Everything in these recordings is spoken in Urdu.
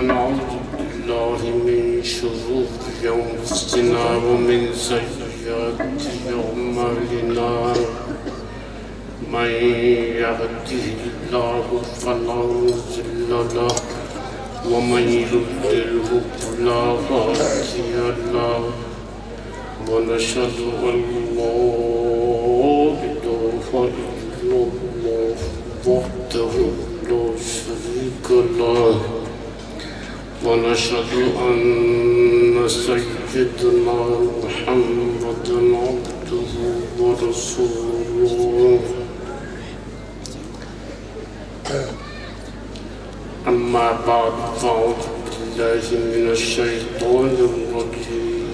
ونعوذ بالله من شرور أنفسنا ومن سيئات أعمالنا من يهده الله فلا مضل له ومن يضلله فلا هادي له ونشهد أن لا إله إلا الله وحده لا شريك له ونشهد أن سيدنا محمدا عبده ورسوله أما بعد فأعوذ بالله من الشيطان الرجيم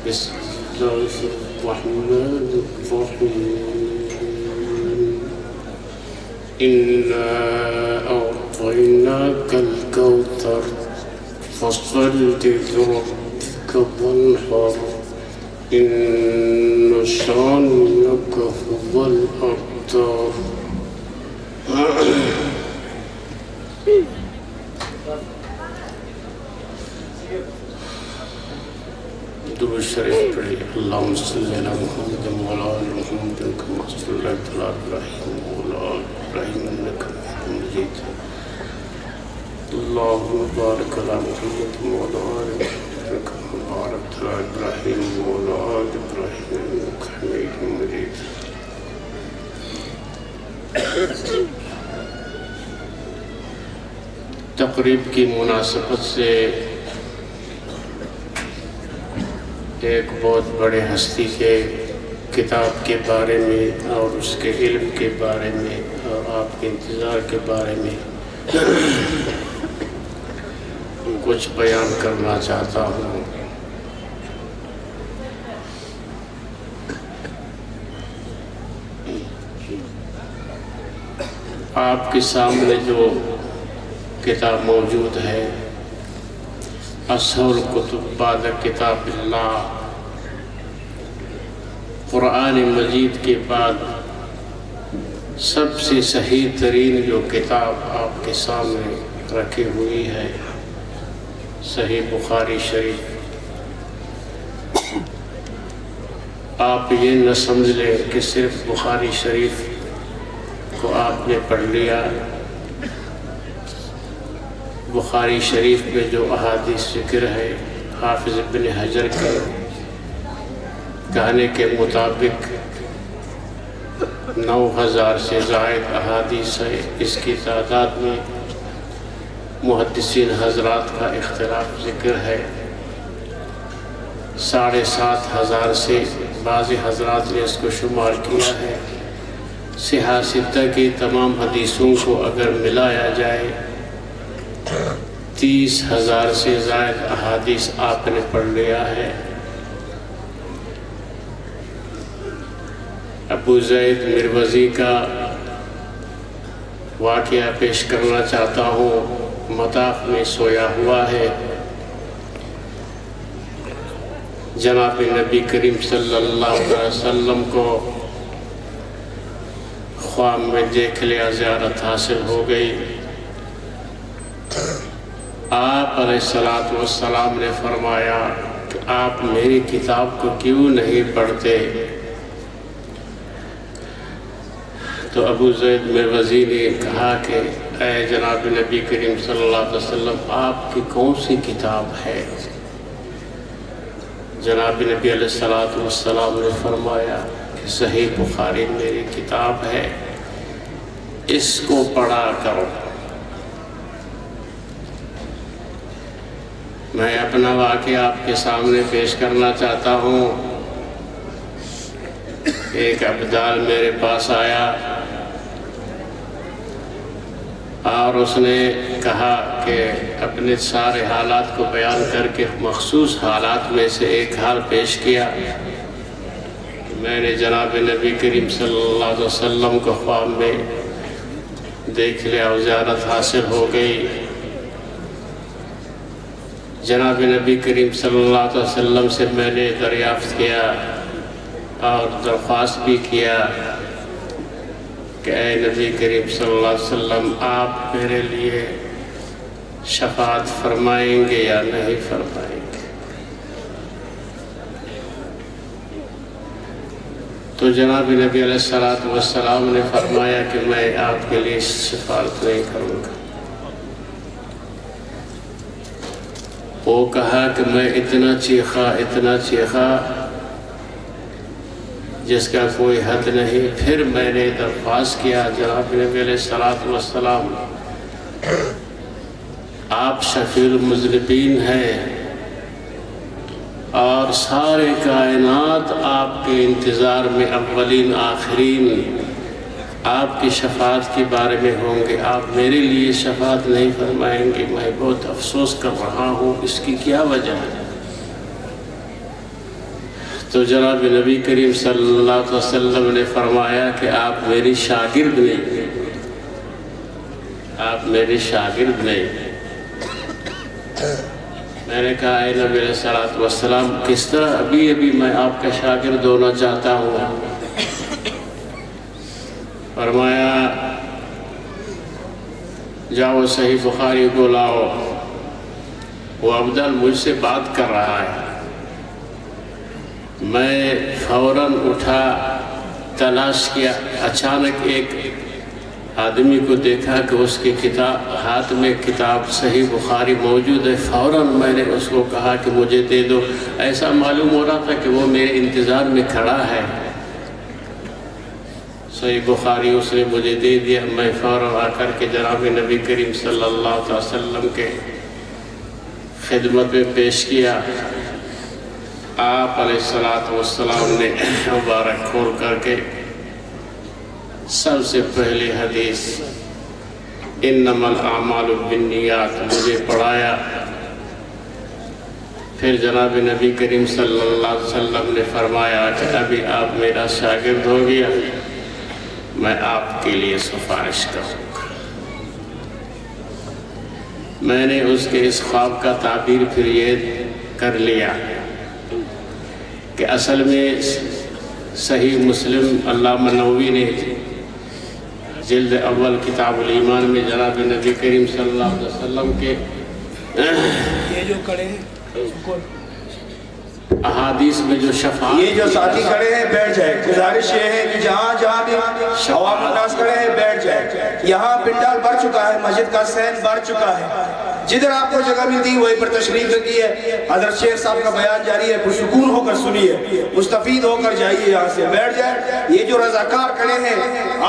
بسم الله الرحمن الرحيم إنا أعطيناك الكوثر فصل لربك وانحر إن شانئك هو الأبتر. درود شریف پڑھی. اللہم صلی علی محمد وعلی آل محمد کما صلیت علی ابراہیم وعلی آل ابراہیم انک حمید مجید. اللہم بارک علی محمد وعلی آل محمد کما بارکت علی ابراہیم وعلی آل ابراہیم انک حمید مجید. تقریب کی مناسبت سے ایک بہت بڑے ہستی کے کتاب کے بارے میں اور اس کے علم کے بارے میں اور آپ کے انتظار کے بارے میں کچھ بیان کرنا چاہتا ہوں. آپ کے سامنے جو کتاب موجود ہے اصحُ الکتب بعد کتاب اللہ، قرآن مجید کے بعد سب سے صحیح ترین جو کتاب آپ کے سامنے رکھی ہوئی ہے صحیح بخاری شریف. آپ یہ نہ سمجھ لیں کہ صرف بخاری شریف کو آپ نے پڑھ لیا. بخاری شریف میں جو احادیث ذکر ہے حافظ ابن حجر کے کہنے کے مطابق 9000 سے زائد احادیث ہے. اس کی تعداد میں محدثین حضرات کا اختلاف ذکر ہے. 7500 سے بعض حضرات نے اس کو شمار کیا ہے. صحاح ستہ کی تمام حدیثوں کو اگر ملایا جائے 30,000 سے زائد احادیث آپ نے پڑھ لیا ہے. ابو زید مروزی کا واقعہ پیش کرنا چاہتا ہوں. مطاف میں سویا ہوا ہے. جناب نبی کریم صلی اللہ علیہ وسلم کو خواب میں دیکھ لیا، زیارت حاصل ہو گئی. آپ علیہ السلام نے فرمایا کہ آپ میری کتاب کو کیوں نہیں پڑھتے؟ تو ابو زید مروزی نے کہا کہ اے جناب نبی کریم صلی اللہ علیہ وسلم، آپ کی کون سی کتاب ہے؟ جناب نبی علیہ السلام نے فرمایا کہ صحیح بخاری میری کتاب ہے، اس کو پڑھا کرو. میں اپنا واقعہ آپ کے سامنے پیش کرنا چاہتا ہوں. ایک عبدال میرے پاس آیا اور اس نے کہا کہ اپنے سارے حالات کو بیان کر کے مخصوص حالات میں سے ایک حال پیش کیا. میں نے جناب نبی کریم صلی اللہ علیہ وسلم کو خواب میں دیکھ لیا اور زیارت حاصل ہو گئی. جناب نبی کریم صلی اللہ علیہ وسلم سے میں نے دریافت کیا اور درخواست بھی کیا کہ اے نبی کریم صلی اللہ علیہ وسلم آپ میرے لیے شفاعت فرمائیں گے یا نہیں فرمائیں گے؟ تو جناب نبی علیہ السلام نے فرمایا کہ میں آپ کے لیے شفاعت نہیں کروں گا۔ وہ کہا کہ میں اتنا چیخا جس کا کوئی حد نہیں۔ پھر میں نے درخواست کیا جناب نبی علیہ السلام آپ شفیع المذنبین ہیں اور سارے کائنات آپ کے انتظار میں اولین آخرین آپ کی شفاعت کے بارے میں ہوں گے، آپ میرے لیے شفاعت نہیں فرمائیں گے؟ میں بہت افسوس کر رہا ہوں، اس کی کیا وجہ ہے؟ تو جناب نبی کریم صلی اللہ علیہ وسلم نے فرمایا کہ آپ میری شاگرد نہیں، آپ میری شاگرد نہیں۔ میں نے کہا اے نبی علیہ السلام کس طرح ابھی میں آپ کا شاگرد ہونا چاہتا ہوں؟ فرمایا جاؤ صحیح بخاری کو لاؤ، وہ افضل مجھ سے بات کر رہا ہے۔ میں فوراً اٹھا، تلاش کیا، اچانک ایک آدمی کو دیکھا کہ اس کی ہاتھ میں کتاب صحیح بخاری موجود ہے۔ فوراً میں نے اس کو کہا کہ مجھے دے دو۔ ایسا معلوم ہو رہا تھا کہ وہ میرے انتظار میں کھڑا ہے۔ صحیح بخاری اس نے مجھے دے دیا۔ میں فوراً آ کر کے جناب نبی کریم صلی اللہ علیہ وسلم کے خدمت میں پیش کیا۔ آپ علیہ السلام نے مبارک کھول کر کے سب سے پہلی حدیث انما الاعمال بالنیات مجھے پڑھایا۔ پھر جناب نبی کریم صلی اللہ علیہ وسلم نے فرمایا کہ ابھی آپ میرا شاگرد ہو گیا، میں آپ کے لیے سفارش کروں گا۔ میں نے اس کے اس خواب کا تعبیر پھر یہ کر لیا کہ اصل میں صحیح مسلم علامہ نووی نے جلد اول کتاب الایمان میں جناب نبی کریم صلی اللہ علیہ وسلم کے یہ جو کڑے ہیں احادیث میں جو شفاعت، یہ جو ساتھی کھڑے ہیں بیٹھ جائے، گزارش یہ ہے کہ جہاں بھی عوام الناس کھڑے ہیں بیٹھ جائے۔ یہاں پنڈال بڑھ چکا ہے، مسجد کا سین بڑھ چکا ہے، جدھر آپ کو جگہ ملتی ہے وہیں پر تشریف رکھی ہے۔ حضرت شیخ صاحب کا بیان جاری ہے، پرسکون ہو کر سنیے، مستفید ہو کر جائیے، یہاں سے بیٹھ جائے۔ یہ جو رضاکار کھڑے ہیں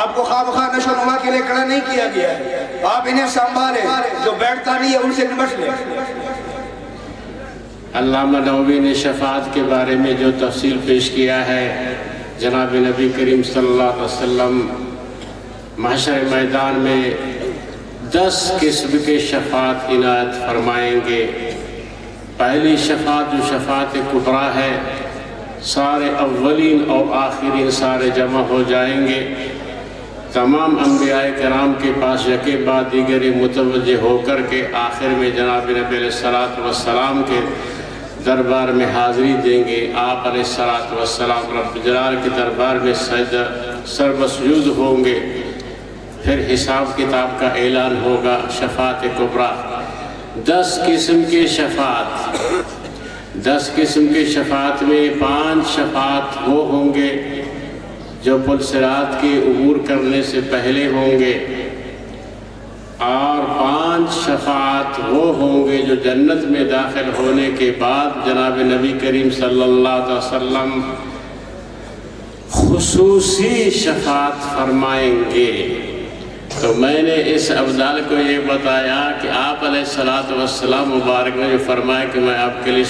آپ کو خواہ بخواہ نشو نما کے لیے کھڑا نہیں کیا گیا ہے، آپ انہیں سنبھالیں، جو بیٹھتا نہیں ہے ان سے نمٹ لیں۔ علامہ نووی نے شفاعت کے بارے میں جو تفصیل پیش کیا ہے، جناب نبی کریم صلی اللہ علیہ وسلم محشر میدان میں 10 قسم کے شفاعت عنایت فرمائیں گے۔ پہلی شفاعت جو شفاعت کبریٰ ہے، سارے اولین اور آخرین سارے جمع ہو جائیں گے، تمام انبیاء کرام کے پاس یکے بعد دیگرے متوجہ ہو کر کے آخر میں جناب نبی علیہ السلام کے دربار میں حاضری دیں گے۔ آپ علیہ السلام رب جلال کے دربار میں سربسجود ہوں گے۔ پھر حساب کتاب کا اعلان ہوگا، شفاعت کبریٰ۔ 10 قسم کے شفاعت، 10 قسم کے شفاعت میں 5 شفاعت وہ ہوں گے جو پل صراط کے عبور کرنے سے پہلے ہوں گے، اور 5 شفاعت وہ ہوں گے جو جنت میں داخل ہونے کے بعد جناب نبی کریم صلی اللہ علیہ وسلم خصوصی شفاعت فرمائیں گے۔ تو میں نے اس افضال کو یہ بتایا کہ آپ علیہ السلام مبارک نے جو فرمایا کہ میں آپ کے لیے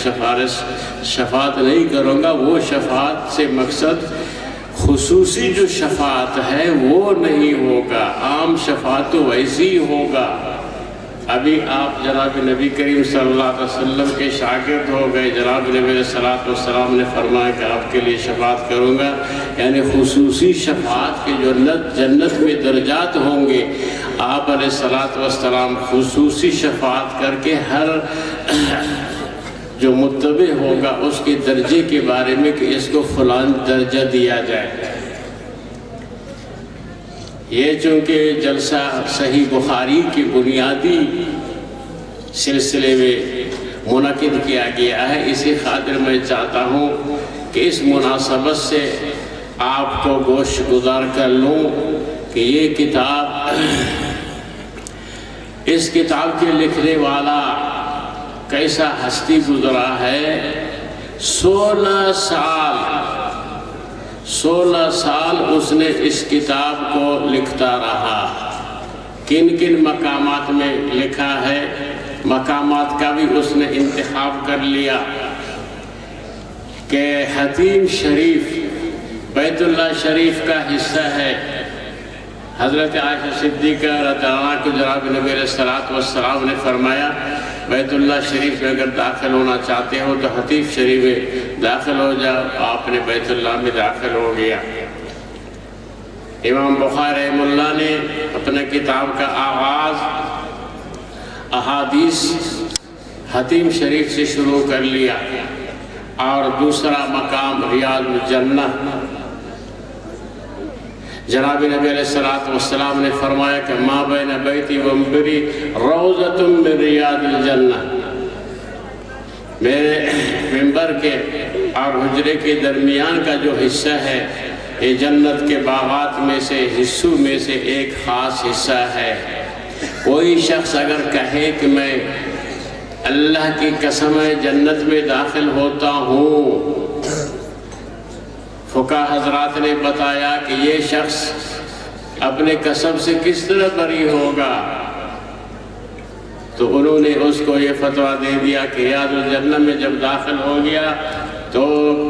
شفاعت نہیں کروں گا، وہ شفاعت سے مقصد خصوصی جو شفاعت ہے وہ نہیں ہوگا، عام شفاعت تو ویسی ہوگا۔ ابھی آپ جناب نبی کریم صلی اللہ علیہ وسلم کے شاگرد ہو گئے، جناب نبی علیہ السلام نے فرمایا کہ آپ کے لیے شفاعت کروں گا، یعنی خصوصی شفاعت کے جو جنت میں درجات ہوں گے، آپ علیہ السلام خصوصی شفاعت کر کے ہر جو متبع ہوگا اس کے درجے کے بارے میں کہ اس کو فلان درجہ دیا جائے۔ یہ چونکہ جلسہ صحیح بخاری کی بنیادی سلسلے میں منعقد کیا گیا ہے، اسی خاطر میں چاہتا ہوں کہ اس مناسبت سے آپ کو گوش گزار کر لوں کہ یہ کتاب، اس کتاب کے لکھنے والا کیسا ہستی گزرا ہے۔ 16 سال اس نے اس کتاب کو لکھتا رہا۔ کن کن مقامات میں لکھا ہے، مقامات کا بھی اس نے انتخاب کر لیا کہ حتیم شریف بیت اللہ شریف کا حصہ ہے۔ حضرت عائشہ صدیقہ رضی اللہ عنہا کو جناب نبی علیہ السلام نے فرمایا بیت اللہ شریف میں اگر داخل ہونا چاہتے ہو تو حتیم شریف میں داخل ہو جاؤ۔ آپ نے بیت اللہ میں داخل ہو گیا۔ امام بخاری رحمہ اللہ نے اپنے کتاب کا آغاز احادیث حتیم شریف سے شروع کر لیا، اور دوسرا مقام ریاض الجنہ۔ جناب نبی علیہ السلام نے فرمایا کہ ما بین بیتی و منبری روضۃ من ریاض الجنہ، میرے منبر کے اور حجرے کے درمیان کا جو حصہ ہے یہ جنت کے باغات میں سے حصوں میں سے ایک خاص حصہ ہے۔ کوئی شخص اگر کہے کہ میں اللہ کی قسم ہے جنت میں داخل ہوتا ہوں، فقہ حضرات نے بتایا کہ یہ شخص اپنے قسم سے کس طرح بری ہوگا، تو انہوں نے اس کو یہ فتویٰ دے دیا کہ ریاض الجنہ میں جب داخل ہو گیا تو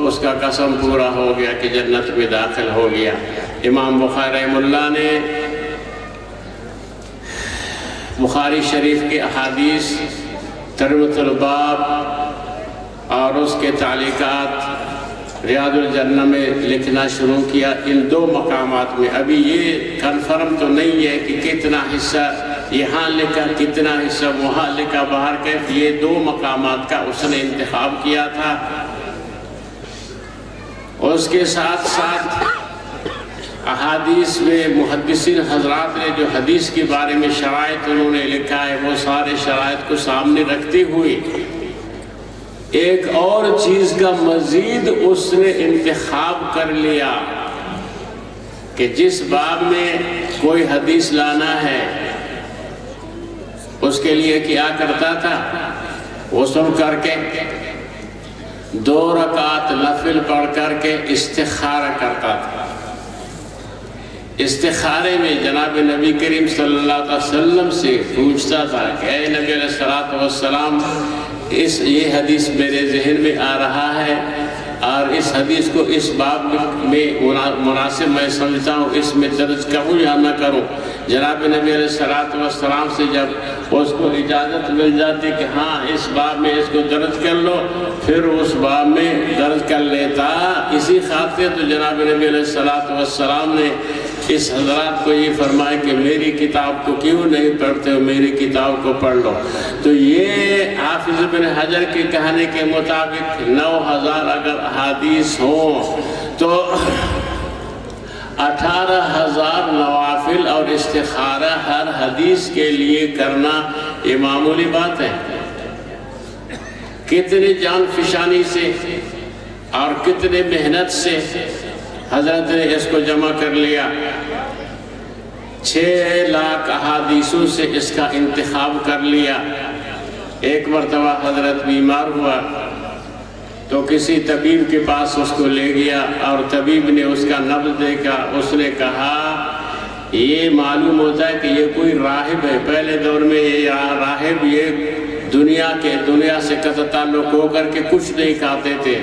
اس کا قسم پورا ہو گیا کہ جنت میں داخل ہو گیا۔ امام بخاری رحمہ اللہ نے بخاری شریف کے احادیث ترمذی الباب اور اس کے تعلیقات ریاض الجنہ میں لکھنا شروع کیا ان 2 مقامات میں۔ ابھی یہ کنفرم تو نہیں ہے کہ کتنا حصہ یہاں لکھا کتنا حصہ وہاں لکھا، باہر کیف یہ 2 مقامات کا اس نے انتخاب کیا تھا۔ اس کے ساتھ ساتھ احادیث میں محدثین حضرات نے جو حدیث کے بارے میں شرائط انہوں نے لکھا ہے، وہ سارے شرائط کو سامنے رکھتے ہوئے ایک اور چیز کا مزید اس نے انتخاب کر لیا کہ جس باب میں کوئی حدیث لانا ہے اس کے لیے کیا کرتا تھا، غسل کر کے 2 رکعت نفل پڑھ کر کے استخارہ کرتا تھا۔ استخارے میں جناب نبی کریم صلی اللہ علیہ وسلم سے پوچھتا تھا کہ اے نبی علیہ السلام یہ حدیث میرے ذہن میں آ رہا ہے اور اس حدیث کو اس باب میں مناسب میں سمجھتا ہوں، اس میں درج کروں یا نہ کروں۔ جناب نبی علیہ السلام سے جب اس کو اجازت مل جاتی کہ ہاں اس باب میں اس کو درج کر لو، پھر اس باب میں درج کر لیتا۔ اسی خاطر تو جناب نبی علیہ السلام نے اس حضرات کو یہ فرمایا کہ میری کتاب کو کیوں نہیں پڑھتے ہو، میری کتاب کو پڑھ لو۔ تو یہ حافظ ابن حجر کے کہنے کے مطابق 9000 اگر احادیث ہوں تو 18000 نوافل اور استخارہ ہر حدیث کے لیے کرنا یہ معمولی بات ہے۔ کتنی جان فشانی سے اور کتنے محنت سے حضرت نے اس کو جمع کر لیا۔ 6 لاکھ احادیثوں سے اس کا انتخاب کر لیا۔ ایک مرتبہ حضرت بیمار ہوا تو کسی طبیب کے پاس اس کو لے گیا اور طبیب نے اس کا نبض دیکھا۔ اس نے کہا یہ معلوم ہوتا ہے کہ یہ کوئی راہب ہے۔ پہلے دور میں یہ راہب یہ دنیا سے قطع تعلق ہو کر کے کچھ نہیں کھاتے تھے۔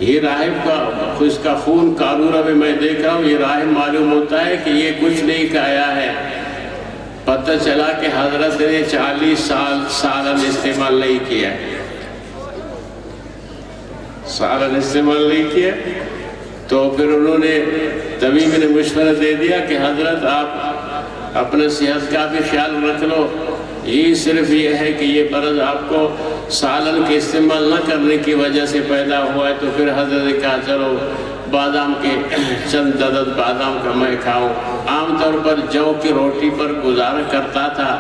یہ راہب کا اس کا خون قارورہ میں میں دیکھ رہا ہوں، یہ راہب معلوم ہوتا ہے کہ یہ کچھ نہیں کھایا ہے۔ پتہ چلا کہ حضرت نے 40 سال سالن استعمال نہیں کیا، سالن استعمال نہیں کیا۔ تو پھر انہوں نے طبیب نے مشورہ دے دیا کہ حضرت آپ اپنے صحت کا بھی خیال رکھ لو، یہ صرف یہ ہے کہ یہ مرض آپ کو سالن کے استعمال نہ کرنے کی وجہ سے پیدا ہوا ہے۔ تو پھر حضرت نے کہا چلو بادام کے چند عدد بادام کا میں کھاؤں۔ عام طور پر جو کی روٹی پر گزارا کرتا تھا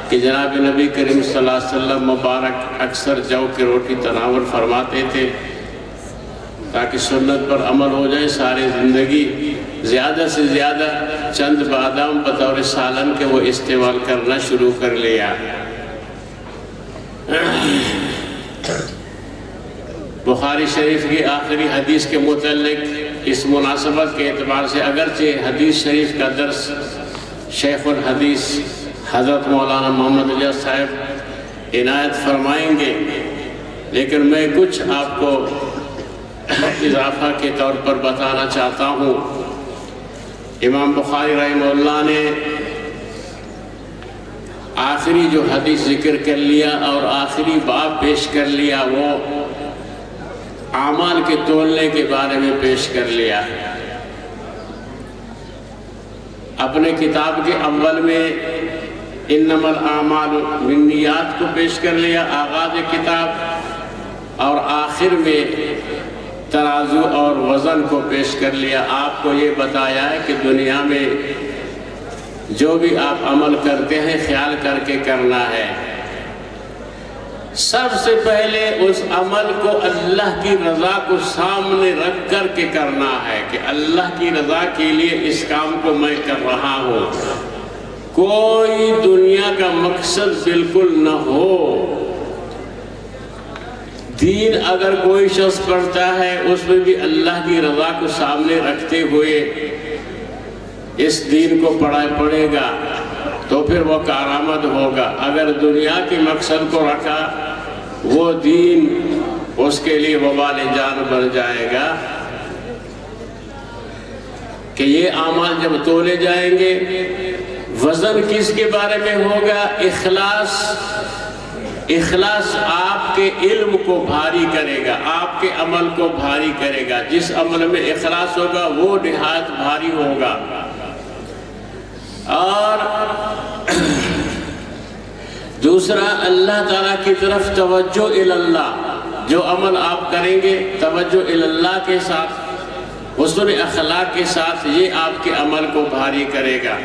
کہ جناب نبی کریم صلی اللہ علیہ وسلم مبارک اکثر جو کی روٹی تناول فرماتے تھے تاکہ سنت پر عمل ہو جائے ساری زندگی۔ زیادہ سے زیادہ چند بادام بطور سالن کے وہ استعمال کرنا شروع کر لیا۔ بخاری شریف کی آخری حدیث کے متعلق اس مناسبت کے اعتبار سے اگرچہ حدیث شریف کا درس شیخ الحدیث حضرت مولانا محمد الیاس صاحب عنایت فرمائیں گے، لیکن میں کچھ آپ کو اضافہ کے طور پر بتانا چاہتا ہوں۔ امام بخاری رحمہ اللہ نے آخری جو حدیث ذکر کر لیا اور آخری باب پیش کر لیا وہ اعمال کے تولنے کے بارے میں پیش کر لیا۔ اپنے کتاب کے اول میں انما الاعمال بالنیات کو پیش کر لیا آغاز کتاب، اور آخر میں ترازو اور وزن کو پیش کر لیا۔ آپ کو یہ بتایا ہے کہ دنیا میں جو بھی آپ عمل کرتے ہیں خیال کر کے کرنا ہے۔ سب سے پہلے اس عمل کو اللہ کی رضا کو سامنے رکھ کر کے کرنا ہے کہ اللہ کی رضا کے لیے اس کام کو میں کر رہا ہوں، کوئی دنیا کا مقصد بالکل نہ ہو۔ دین اگر کوئی شخص پڑھتا ہے اس میں بھی اللہ کی رضا کو سامنے رکھتے ہوئے اس دین کو پڑھے گا تو پھر وہ کارآمد ہوگا۔ اگر دنیا کے مقصد کو رکھا وہ دین اس کے لیے وبال جان بن جائے گا۔ کہ یہ اعمال جب تولے جائیں گے، وزن کس کے بارے میں ہوگا؟ اخلاص۔ اخلاص آپ کے علم کو بھاری کرے گا، آپ کے عمل کو بھاری کرے گا۔ جس عمل میں اخلاص ہوگا وہ نہایت بھاری ہوگا۔ اور دوسرا اللہ تعالیٰ کی طرف توجہ اللہ، جو عمل آپ کریں گے توجہ اللہ کے ساتھ، حسن اخلاق کے ساتھ، یہ آپ کے عمل کو بھاری کرے گا۔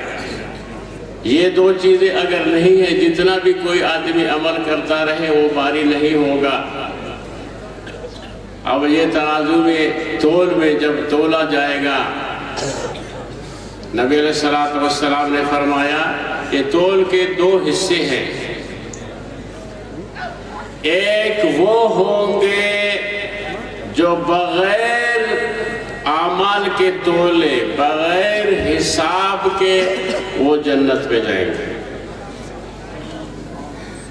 یہ دو چیزیں اگر نہیں ہیں، جتنا بھی کوئی آدمی عمل کرتا رہے وہ بھاری نہیں ہوگا۔ اب یہ ترازو میں تول میں جب تولا جائے گا، نبی علیہ السلام نے فرمایا کہ تول کے دو حصے ہیں، ایک وہ ہوں گے جو بغیر اعمال کے تولے، بغیر حساب کے وہ جنت میں جائیں گے۔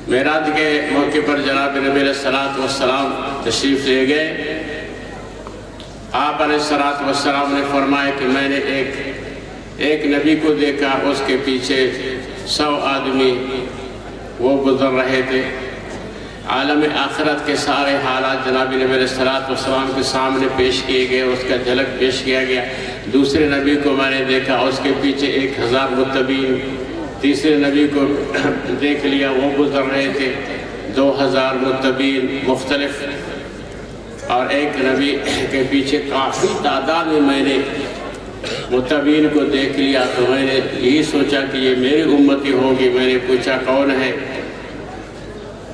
معراج کے موقع پر جناب نبی علیہ السلام تشریف لے گئے۔ آپ علیہ السلام نے فرمایا کہ میں نے ایک نبی کو دیکھا، اس کے پیچھے 100 آدمی وہ گزر رہے تھے۔ عالم آخرت کے سارے حالات جناب نبی علیہ السلام کے سامنے پیش کیے گئے، اس کا جھلک پیش کیا گیا۔ دوسرے نبی کو میں نے دیکھا، اس کے پیچھے 1000 متبعین۔ تیسرے نبی کو دیکھ لیا، وہ گزر رہے تھے 2000 متبعین مختلف۔ اور ایک نبی کے پیچھے کافی تعداد میں نے متبعین کو دیکھ لیا، تو میں نے یہی سوچا کہ یہ میری امتی ہوگی۔ میں نے پوچھا کون ہے،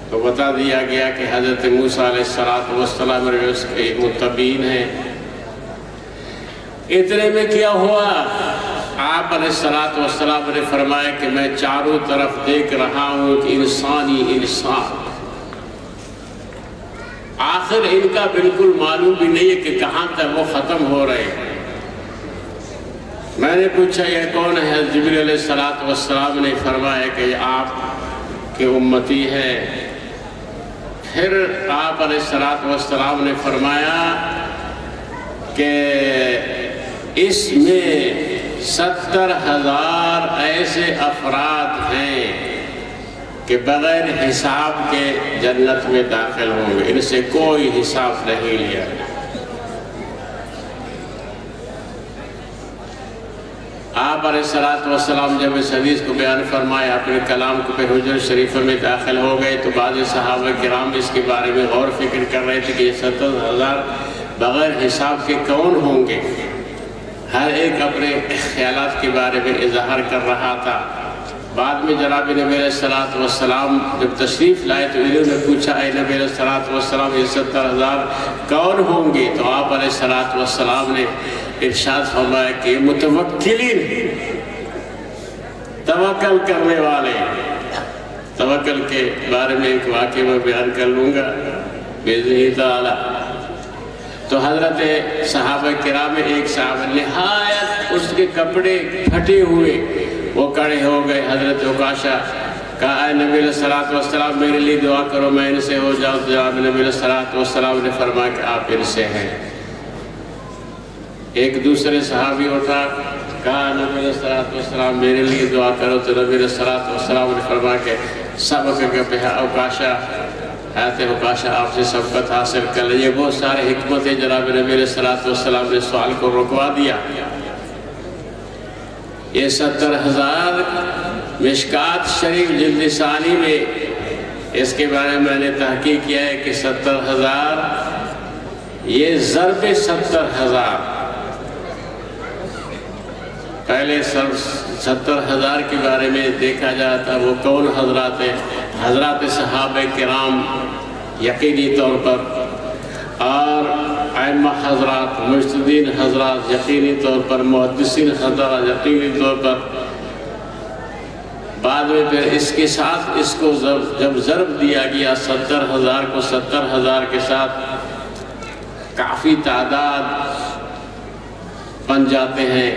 تو بتا دیا گیا کہ حضرت موسیٰ علیہ السلام اس کے متبعین ہیں۔ اتنے میں کیا ہوا؟ آپ علیہ السلام نے فرمایا کہ میں چاروں طرف دیکھ رہا ہوں کہ انسانی انسان۔ آخر ان کا بالکل معلوم بھی نہیں ہے کہ کہاں تک وہ ختم ہو رہے ہیں۔ میں نے پوچھا یہ کون ہے؟ جبریل علیہ السلام نے فرمایا کہ یہ آپ کے امتی ہے۔ پھر آپ علیہ السلام نے فرمایا کہ اس میں 70,000 ایسے افراد ہیں کہ بغیر حساب کے جنت میں داخل ہوں گے، ان سے کوئی حساب نہیں لیا۔ آپ علیہ السلام جب اس حدیث کو بیان فرمایا، اپنے کلام کو پہ حجر شریفہ میں داخل ہو گئے، تو بعض صحابہ کرام اس کے بارے میں غور فکر کر رہے تھے کہ یہ 70,000 بغیر حساب کے کون ہوں گے؟ ہر ایک اپنے خیالات کے بارے میں اظہار کر رہا تھا۔ بعد میں جناب نبی علیہ السلام جب تشریف لائے تو انہوں نے پوچھا، اے نبی علیہ السلام یہ 70,000 کون ہوں گے؟ تو آپ علیہ السلام نے ارشاد فرمایا کہ متوکلین، توکل کرنے والے۔ توکل کے بارے میں ایک واقعہ میں بیان کر لوں گا بإذنہ تعالی۔ تو حضرت صحابہ کرام میں ایک صحابہ نہایت اس کے کپڑے پھٹے ہوئے وہ کھڑے ہو گئے۔ حضرت عکاشہ کہا، اے نبی علیہ السلام میرے لیے دعا کرو میں ان سے ہو جاؤں۔ تو جناب نبی علیہ السلام نے فرمایا کہ آپ ان سے ہیں۔ ایک دوسرے صحابی اٹھا، کہا نبی علیہ السلام میرے لیے دعا کرو۔ تو نبی علیہ السلام نے فرمایا کہ سبق بہا عکاشہ، حضرت عکاشہ آپ سے سبقت حاصل کر لیں۔ یہ بہت سارے حکمت ہے جناب نبی علیہ السلام نے سوال کو رکوا دیا۔ یہ 70,000 مشکات شریف جلد ثانی میں اس کے بارے میں نے تحقیق کیا ہے کہ 70,000 یہ ضرب 70,000، پہلے 70,000 کے بارے میں دیکھا جاتا وہ کون حضرات ہیں؟ حضرات صحابہ کرام یقینی طور پر، اور ائمہ حضرات، مجتہدین حضرات یقینی طور پر، محدثین حضرات یقینی طور پر۔ بعد میں پھر اس کے ساتھ اس کو جب ضرب دیا گیا 70,000 کو 70,000 کے ساتھ، کافی تعداد بن جاتے ہیں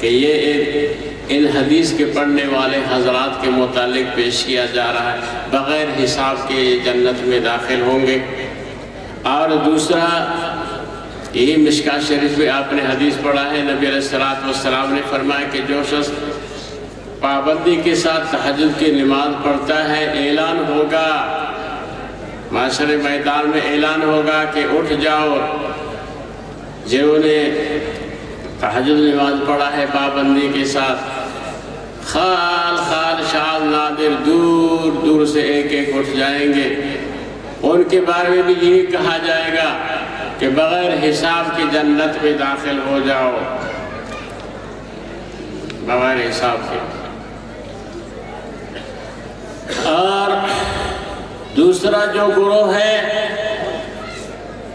کہ یہ ان حدیث کے پڑھنے والے حضرات کے متعلق پیش کیا جا رہا ہے، بغیر حساب کے یہ جنت میں داخل ہوں گے۔ اور دوسرا یہی مشکات شریف میں آپ نے حدیث پڑھا ہے، نبی علیہ السلام نے فرمایا کہ جو شخص پابندی کے ساتھ تہجد کی نماز پڑھتا ہے، اعلان ہوگا معاشر میدان میں، اعلان ہوگا کہ اٹھ جاؤ، جنہوں نے تہجد نماز پڑھا ہے پابندی کے ساتھ، خال شاد نادر دور دور سے ایک ایک اٹھ جائیں گے۔ ان کے بارے میں بھی یہی کہا جائے گا کہ بغیر حساب کے جنت میں داخل ہو جاؤ، بغیر حساب کے۔ اور دوسرا جو گروہ ہے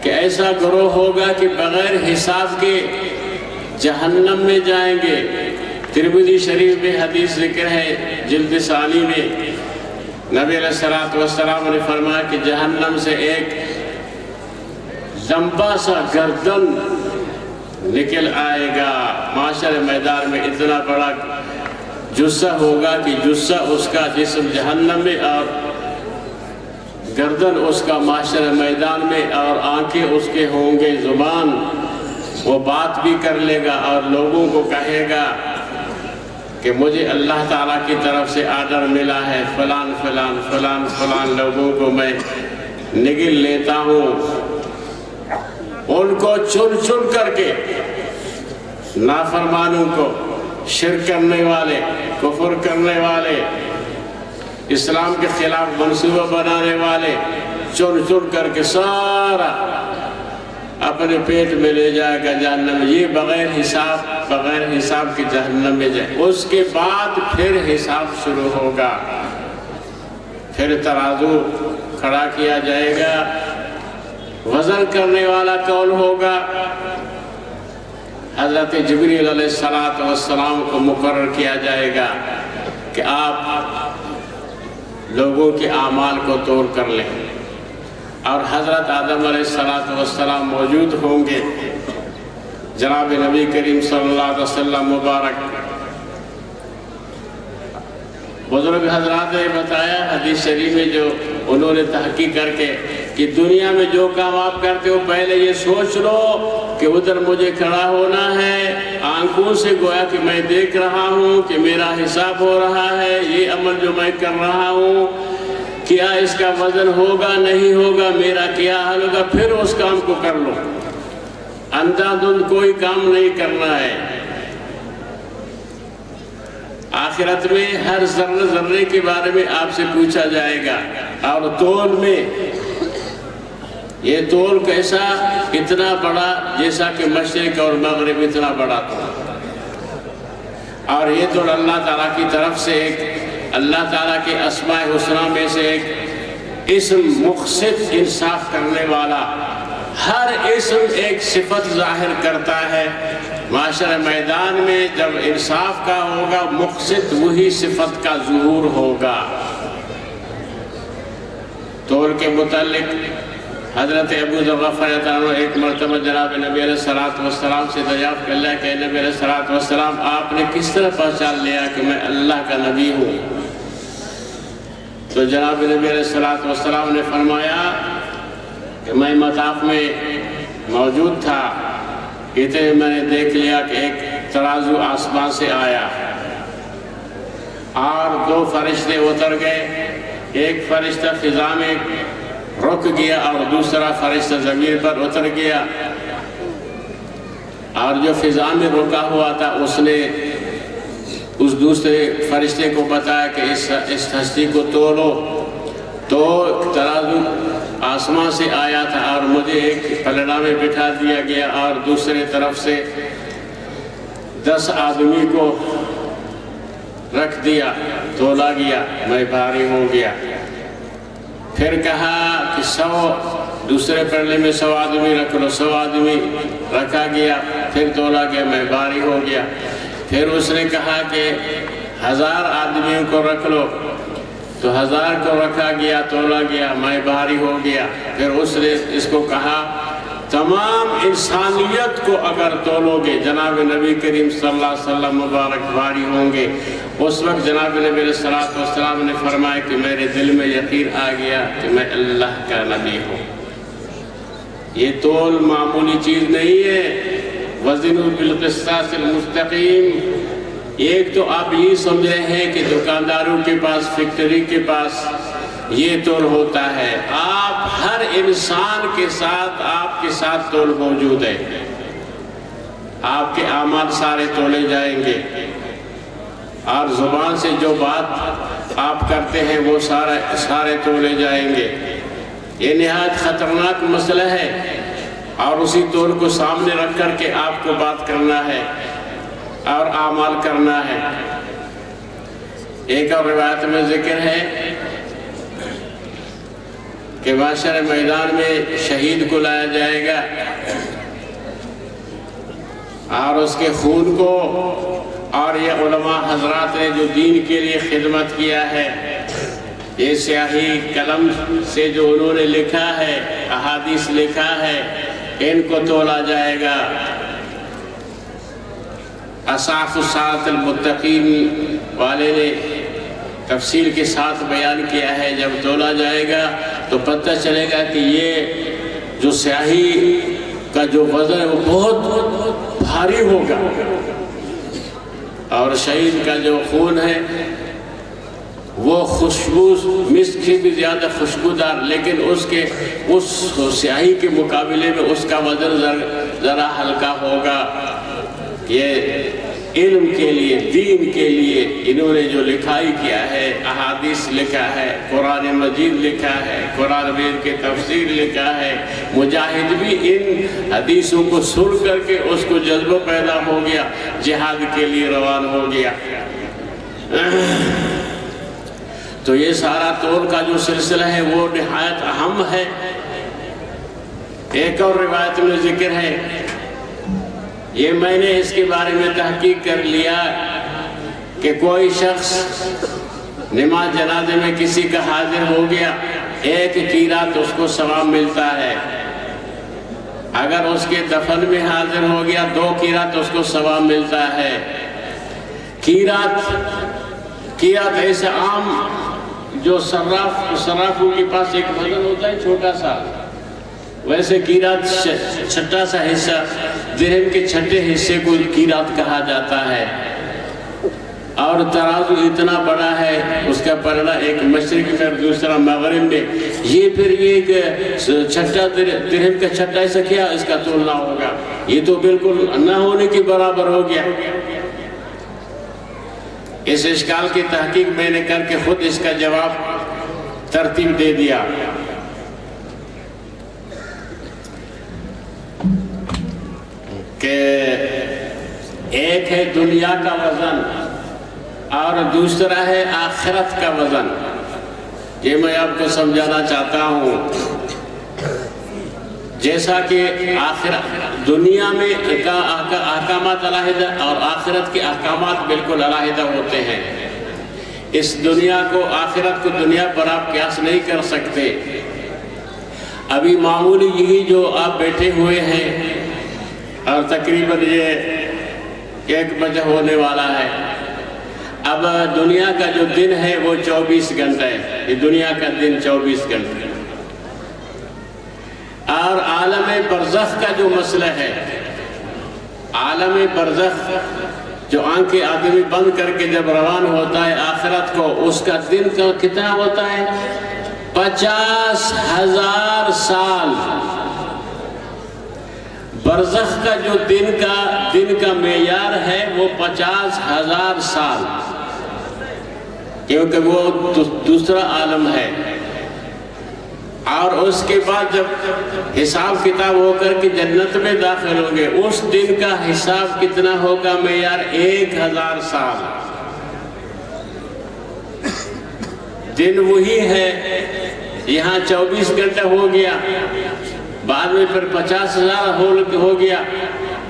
کہ ایسا گروہ ہوگا کہ بغیر حساب کے جہنم میں جائیں گے۔ ترمذی شریف میں حدیث ذکر ہے جلد ثانی میں، نبی علیہ السلام نے فرمایا کہ جہنم سے ایک لمبا سا گردن نکل آئے گا معاشر میدان میں، اتنا بڑا جثہ ہوگا کہ جثہ اس کا جسم جہنم میں اور گردن اس کا معاشر میدان میں، اور آنکھیں اس کے ہوں گے، زبان وہ بات بھی کر لے گا اور لوگوں کو کہے گا کہ مجھے اللہ تعالیٰ کی طرف سے آرڈر ملا ہے، فلان فلان فلان فلان لوگوں کو میں نگل لیتا ہوں۔ ان کو چن چن کر کے، نافرمانوں کو، شرک کرنے والے، کفر کرنے والے، اسلام کے خلاف منصوبہ بنانے والے، چن چن کر کے سارا اپنے پیٹ میں لے جائے گا جہنم میں۔ یہ بغیر حساب کی جہنم میں جائے۔ اس کے بعد پھر حساب شروع ہوگا، پھر ترازو کھڑا کیا جائے گا۔ وزن کرنے والا کون ہوگا؟ حضرت جبریل علیہ السلام کو مقرر کیا جائے گا کہ آپ لوگوں کے اعمال کو توڑ کر لیں، اور حضرت آدم علیہ السلام موجود ہوں گے۔ جناب نبی کریم صلی اللہ علیہ وسلم مبارک بزرگ حضرات نے بتایا حدیث شریف میں، جو انہوں نے تحقیق کر کے، کہ دنیا میں جو کام آپ کرتے ہو پہلے یہ سوچ لو کہ ادھر مجھے کھڑا ہونا ہے، آنکھوں سے گویا کہ میں دیکھ رہا ہوں کہ میرا حساب ہو رہا ہے، یہ عمل جو میں کر رہا ہوں کیا اس کا وزن ہوگا نہیں ہوگا، میرا کیا حال ہوگا، پھر اس کام کو کر لو۔ اندھا دھند کوئی کام نہیں کرنا ہے۔ آخرت میں ہر ذرے ذرے کے بارے میں آپ سے پوچھا جائے گا، اور تول میں یہ تول کیسا؟ اتنا بڑا جیسا کہ مشرق اور مغرب اتنا بڑا تھا. اور یہ تول اللہ تعالیٰ کی طرف سے ایک اللہ تعالیٰ کے اسماء حسنہ میں سے ایک اسم مقسط انصاف کرنے والا. ہر اسم ایک صفت ظاہر کرتا ہے. معاشر میدان میں جب انصاف کا ہوگا مقسط وہی صفت کا ظہور ہوگا. تول کے متعلق حضرت ابو ذر غفاری عنہ ایک مرتبہ جناب نبی علیہ السلام سے دریافت کر لیا کہ نبی علیہ السلام آپ نے کس طرح پہچان لیا کہ میں اللہ کا نبی ہوں؟ تو جناب نبی علیہ السلام نے فرمایا کہ میں مطاف میں موجود تھا، اتنے میں نے دیکھ لیا کہ ایک ترازو آسمان سے آیا اور 2 فرشتے اتر گئے. ایک فرشتہ فضا میں رک گیا اور دوسرا فرشتہ زمین پر اتر گیا. اور جو فضا میں رکا ہوا تھا اس نے اس دوسرے فرشتے کو بتایا کہ اس ہستی کو تولو. تو ترازو آسمان سے آیا تھا اور مجھے ایک پلڑا میں بٹھا دیا گیا اور دوسرے طرف سے 10 آدمی کو رکھ دیا، تولا گیا، میں بھاری ہو گیا. پھر کہا کہ 100 دوسرے پلڑے میں 100 آدمی رکھ لو، 100 آدمی رکھا گیا، پھر تولا گیا، میں بھاری ہو گیا. پھر اس نے کہا کہ 1000 آدمیوں کو رکھ لو، تو 1000 کو رکھا گیا، تولا گیا، میں بھاری ہو گیا. پھر اس نے اس کو کہا تمام انسانیت کو اگر تولو گے جناب نبی کریم صلی اللہ علیہ وسلم مبارک بھاری ہوں گے. اس وقت جناب نبی علیہ السلام نے فرمایا کہ میرے دل میں یقین آ گیا کہ میں اللہ کا نبی ہوں. یہ تول معمولی چیز نہیں ہے. وزنوا بالقسطاس المستقیم. ایک تو آپ یہ سمجھ رہے ہیں کہ دکانداروں کے پاس، فیکٹری کے پاس یہ تول ہوتا ہے. آپ ہر انسان کے ساتھ آپ کے ساتھ تول موجود ہے. آپ کے اعمال سارے تولے جائیں گے اور زبان سے جو بات آپ کرتے ہیں وہ سارے تولے جائیں گے. یہ نہایت خطرناک مسئلہ ہے اور اسی تول کو سامنے رکھ کر کے آپ کو بات کرنا ہے اور اعمال کرنا ہے. ایک اور روایت میں ذکر ہے کہ معاشر میدان میں شہید کو لایا جائے گا اور اس کے خون کو، اور یہ علماء حضرات نے جو دین کے لیے خدمت کیا ہے، یہ سیاہی قلم سے جو انہوں نے لکھا ہے، احادیث لکھا ہے، ان کو تولا جائے گا. اصحاف الساعۃ المتقین والے نے تفصیل کے ساتھ بیان کیا ہے. جب تولا جائے گا تو پتہ چلے گا کہ یہ جو سیاہی کا جو وزن ہے وہ بہت بھاری ہوگا اور شہید کا جو خون ہے وہ خوشبو مسک سے بھی زیادہ خوشبودار، لیکن اس سیاہی کے مقابلے میں اس کا وزن ذرا ہلکا ہوگا. یہ علم کے لیے، دین کے لیے انہوں نے جو لکھائی کیا ہے، احادیث لکھا ہے، قرآن مجید لکھا ہے، قرآن مجید کے تفسیر لکھا ہے. مجاہد بھی ان حدیثوں کو سن کر کے اس کو جذبہ پیدا ہو گیا، جہاد کے لیے روان ہو گیا. تو یہ سارا تول کا جو سلسلہ ہے وہ نہایت اہم ہے. ایک اور روایت میں ذکر ہے، یہ میں نے اس کے بارے میں تحقیق کر لیا کہ کوئی شخص نماز جنازے میں کسی کا حاضر ہو گیا، 1 قیرات اس کو ثواب ملتا ہے. اگر اس کے دفن میں حاضر ہو گیا 2 قیرات اس کو ثواب ملتا ہے. قیرات ایسا عام جو صرافوں کے پاس ایک وزن ہوتا ہے چھوٹا سا، ویسے قیرات چھٹا سا حصہ، درہم کے چھٹے حصے کو قیرات کہا جاتا ہے. اور ترازو اتنا بڑا ہے، اس کا پلڑا ایک مشرق میں اور دوسرا مغرب میں. یہ پھر ایک چھٹا درہم کا چھٹا ایسا کیا اس کا تولنا ہوگا؟ یہ تو بالکل نہ ہونے کے برابر ہو گیا. اس اشکال کی تحقیق میں نے کر کے خود اس کا جواب ترتیب دے دیا. کہ ایک ہے دنیا کا وزن اور دوسرا ہے آخرت کا وزن. یہ میں آپ کو سمجھانا چاہتا ہوں. جیسا کہ دنیا میں احکامات علیحدہ اور آخرت کے احکامات بالکل علیحدہ ہوتے ہیں. اس دنیا کو آخرت کو دنیا پر آپ قیاس نہیں کر سکتے. ابھی معمولی یہی جو آپ بیٹھے ہوئے ہیں اور تقریباً یہ 1 بجے ہونے والا ہے. اب دنیا کا جو دن ہے وہ 24 گھنٹے ہے. یہ دنیا کا دن 24 گھنٹے. اور عالم برزخ کا جو مسئلہ ہے، عالم برزخ جو آنکھیں آدمی بند کر کے جب روان ہوتا ہے آخرت کو، اس کا دن کا کتنا ہوتا ہے؟ 50,000 سال. برزخ کا جو دن کا معیار ہے وہ 50,000 سال، کیونکہ وہ دوسرا عالم ہے. اور اس کے بعد جب حساب کتاب ہو کر کے جنت میں داخل ہوں گے، اس دن کا حساب کتنا ہوگا؟ معیار 1000 سال. دن وہی ہے، یہاں 24 گھنٹہ ہو گیا، بعد میں پھر 50,000 ہو گیا،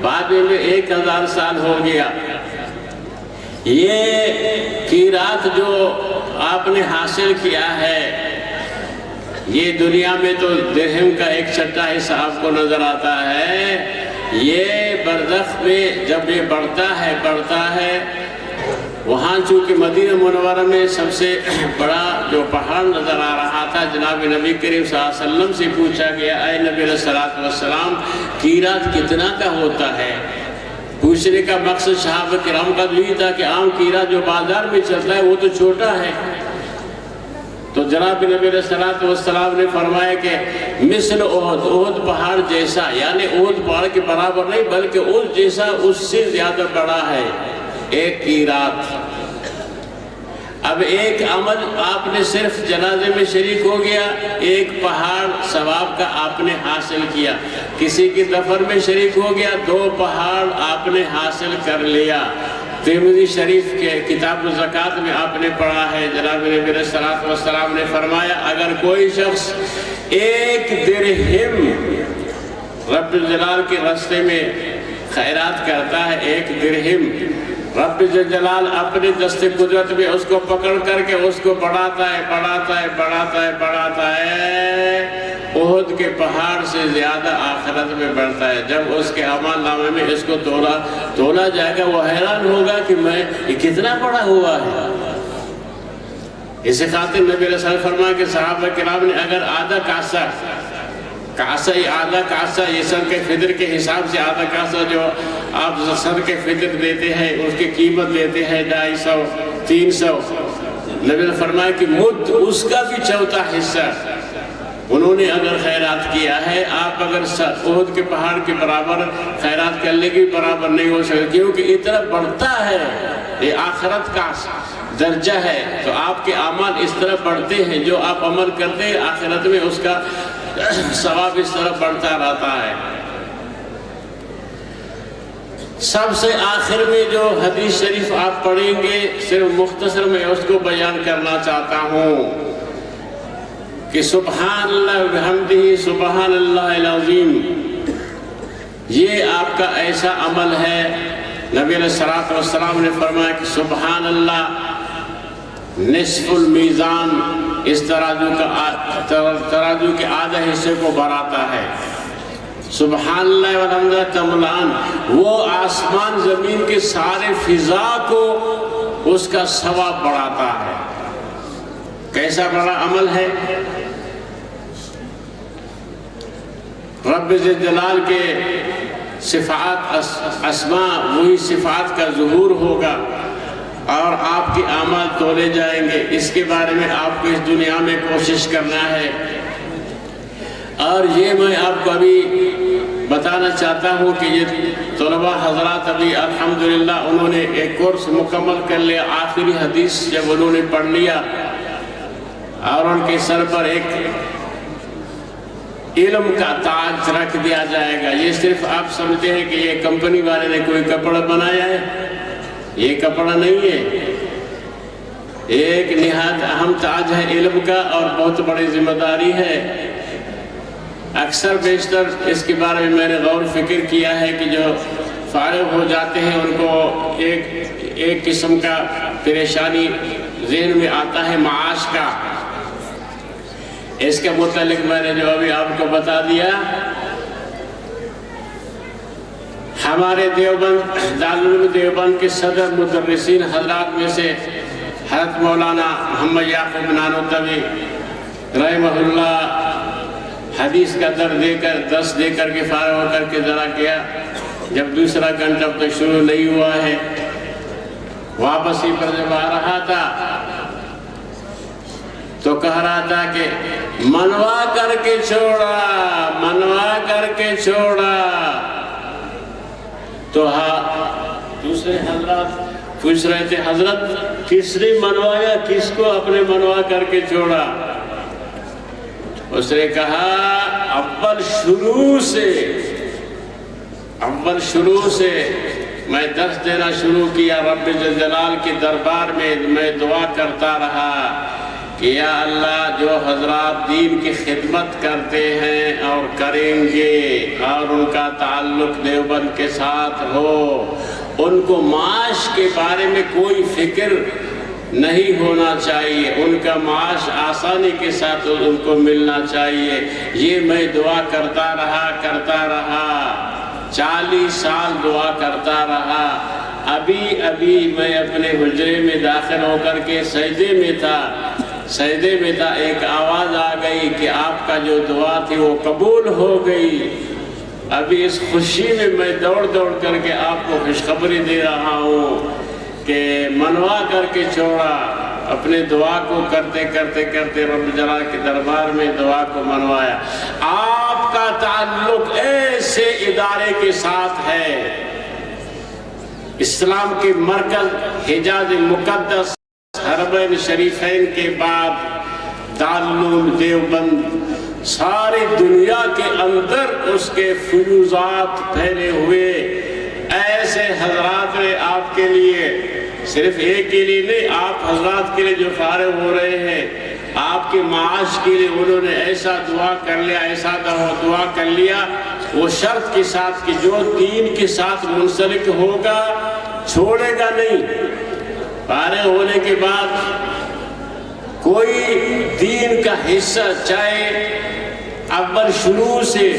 بعد میں 1000 سال ہو گیا. یہ قیرات جو آپ نے حاصل کیا ہے، یہ دنیا میں تو درہم کا 1 چھٹا حصہ آپ کو نظر آتا ہے. یہ برزخ میں جب یہ بڑھتا ہے وہاں چونکہ مدینہ منورہ میں سب سے بڑا جو پہاڑ نظر آ رہا تھا، جناب نبی کریم صلی اللہ علیہ وسلم سے پوچھا گیا، اے نبی علیہ السلام قیرات کتنا کا ہوتا ہے؟ پوچھنے کا مقصد صحابہ کرام کا یہی تھا کہ عام قیرات جو بازار میں چلتا ہے وہ تو چھوٹا ہے. تو جناب نبی علیہ السلام نے فرمایا کہ مثل احد پہاڑ جیسا، یعنی احد پہاڑ کے برابر نہیں بلکہ اس جیسا، اس سے زیادہ بڑا ہے 1 قیرات. اب ایک عمل آپ نے صرف جنازے میں شریک ہو گیا، 1 پہاڑ ثواب کا آپ نے حاصل کیا. کسی کی دفن میں شریک ہو گیا، 2 پہاڑ آپ نے حاصل کر لیا. ترمذی شریف کے کتاب الزکوٰۃ میں آپ نے پڑھا ہے، جناب نبی علیہ السلام نے فرمایا اگر کوئی شخص 1 درہم رب جلال کے راستے میں خیرات کرتا ہے، 1 درہم، رب جلال اپنے دست قدرت میں اس کو پکڑ کر کے اس کو بڑھاتا ہے، احد کے پہاڑ سے زیادہ آخرت میں بڑھتا ہے. جب اس کے اعمال نامے میں اس کو تولا جائے گا، وہ حیران ہوگا کہ یہ کتنا بڑا ہوا ہے. اسی خاطر نبی علیہ السلام فرمایا کہ صحابہ کرام نے اگر آدھا کاسہ یہ صدقہ فطر کے حساب سے آدھا کاسہ جو آپ صدقہ فطر دیتے ہیں اس کی قیمت لیتے ہیں 250 300، نبی نے فرمایا کہ مد اس کا بھی 1/4 حصہ انہوں نے اگر خیرات کیا ہے، آپ اگر احد کے پہاڑ کے برابر خیرات کرنے کی برابر نہیں ہو سکتے، کیونکہ اتنا بڑھتا ہے، یہ آخرت کا درجہ ہے. تو آپ کے اعمال اس طرح بڑھتے ہیں، جو آپ عمل کرتے ہیں آخرت میں اس کا ثواب اس طرح بڑھتا رہتا ہے. سب سے آخر میں جو حدیث شریف آپ پڑھیں گے، صرف مختصر میں اس کو بیان کرنا چاہتا ہوں کہ سبحان اللہ وبحمدہ سبحان اللہ العظیم، یہ آپ کا ایسا عمل ہے. نبی علیہ السلام نے فرمایا کہ سبحان اللہ نصف المیزان، اس ترازو کے آدھے حصے کو بڑھاتا ہے. سبحان اللہ والحمدللہ تملان، وہ آسمان زمین کے سارے فضا کو اس کا ثواب بڑھاتا ہے. کیسا بڑا عمل ہے؟ رب جلال کے صفات اسماء، وہی صفات کا ظہور ہوگا اور آپ کے اعمال تولے جائیں گے. اس کے بارے میں آپ کو اس دنیا میں کوشش کرنا ہے. اور یہ میں آپ کو ابھی بتانا چاہتا ہوں کہ یہ طلباء حضرات ابھی الحمدللہ انہوں نے ایک کورس مکمل کر لیا. آخری حدیث جب انہوں نے پڑھ لیا اور ان کے سر پر ایک علم کا تاج رکھ دیا جائے گا۔ یہ صرف آپ سمجھتے ہیں کہ یہ کمپنی والے نے کوئی کپڑا بنایا ہے، یہ کپڑا نہیں ہے، ایک نہایت اہم تاج ہے علم کا اور بہت بڑی ذمہ داری ہے۔ اکثر بیشتر اس کے بارے میں میں نے غور فکر کیا ہے کہ جو فارغ ہو جاتے ہیں ان کو ایک قسم کا پریشانی ذہن میں آتا ہے معاش کا۔ اس کے متعلق میں نے جو ابھی آپ کو بتا دیا، ہمارے دیوبند دارالعلوم دیوبند کے صدر مدرسین حضرات میں سے حضرت مولانا محمد یعقوب نانوتوی رحمہ اللہ حدیث کا درس دے کر کے فارغ ہو کر کے ذرا کیا، جب دوسرا گھنٹہ اب تک شروع نہیں ہوا ہے، واپسی پر جب آ رہا تھا تو کہہ رہا تھا کہ منوا کر کے چھوڑا، منوا کر کے چھوڑا۔ تو دوسرے حضرات پوچھ رہے تھے حضرت کس نے منوایا، کس کو اپنے منوا کر کے چھوڑا؟ اس نے کہا اول شروع سے میں درس دینا شروع کیا، رب جلال کے دربار میں دعا کرتا رہا کہ یا اللہ جو حضرات دین کی خدمت کرتے ہیں اور کریں گے اور ان کا تعلق دیوبند کے ساتھ ہو، ان کو معاش کے بارے میں کوئی فکر نہیں ہونا چاہیے، ان کا معاش آسانی کے ساتھ ان کو ملنا چاہیے۔ یہ میں دعا کرتا رہا 40 سال دعا کرتا رہا۔ ابھی میں اپنے حجرے میں داخل ہو کر کے سجدے میں تھا، ایک آواز آ گئی کہ آپ کا جو دعا تھی وہ قبول ہو گئی۔ ابھی اس خوشی میں دوڑ کر کے آپ کو خوشخبری دے رہا ہوں کہ منوا کر کے چھوڑا، اپنے دعا کو کرتے رب جلال کے دربار میں دعا کو منوایا۔ آپ کا تعلق ایسے ادارے کے ساتھ ہے، اسلام کے مرکز حجاز مقدس حرمین شریفین کے بعد دارالعلوم دیوبند ساری دنیا کے اندر اس کے فیوزات پھیلے ہوئے، ایسے حضرات نے آپ کے لیے، صرف ایک کے لیے نہیں، آپ حضرات کے لیے جو فارغ ہو رہے ہیں، آپ کے معاش کے لیے انہوں نے ایسا دعا کر لیا، ایسا دعا کر لیا، وہ شرط کے ساتھ کہ جو دین کے ساتھ منسلک ہوگا چھوڑے گا نہیں۔ فارغ ہونے کے بعد کوئی دین کا حصہ چاہے اول شروع سے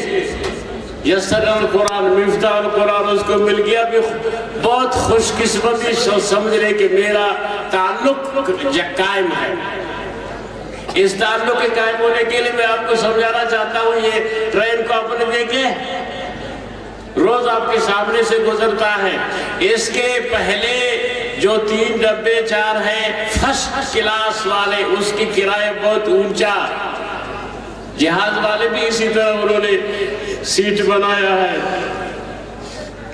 یسر القرآن مفتاح القرآن اس کو مل گیا، بھی بہت خوش قسمتی سمجھ لے کہ میرا تعلق قائم ہے۔ اس تعلق کے قائم ہونے کے لیے میں آپ کو سمجھانا چاہتا ہوں، یہ ٹرین کو آپ نے دیکھے روز آپ کے سامنے سے گزرتا ہے، اس کے پہلے جو 3 ڈبے 4 ہیں فرسٹ کلاس والے، اس کی کرایہ بہت اونچا، جہاز والے بھی اسی طرح انہوں نے سیٹ بنایا ہے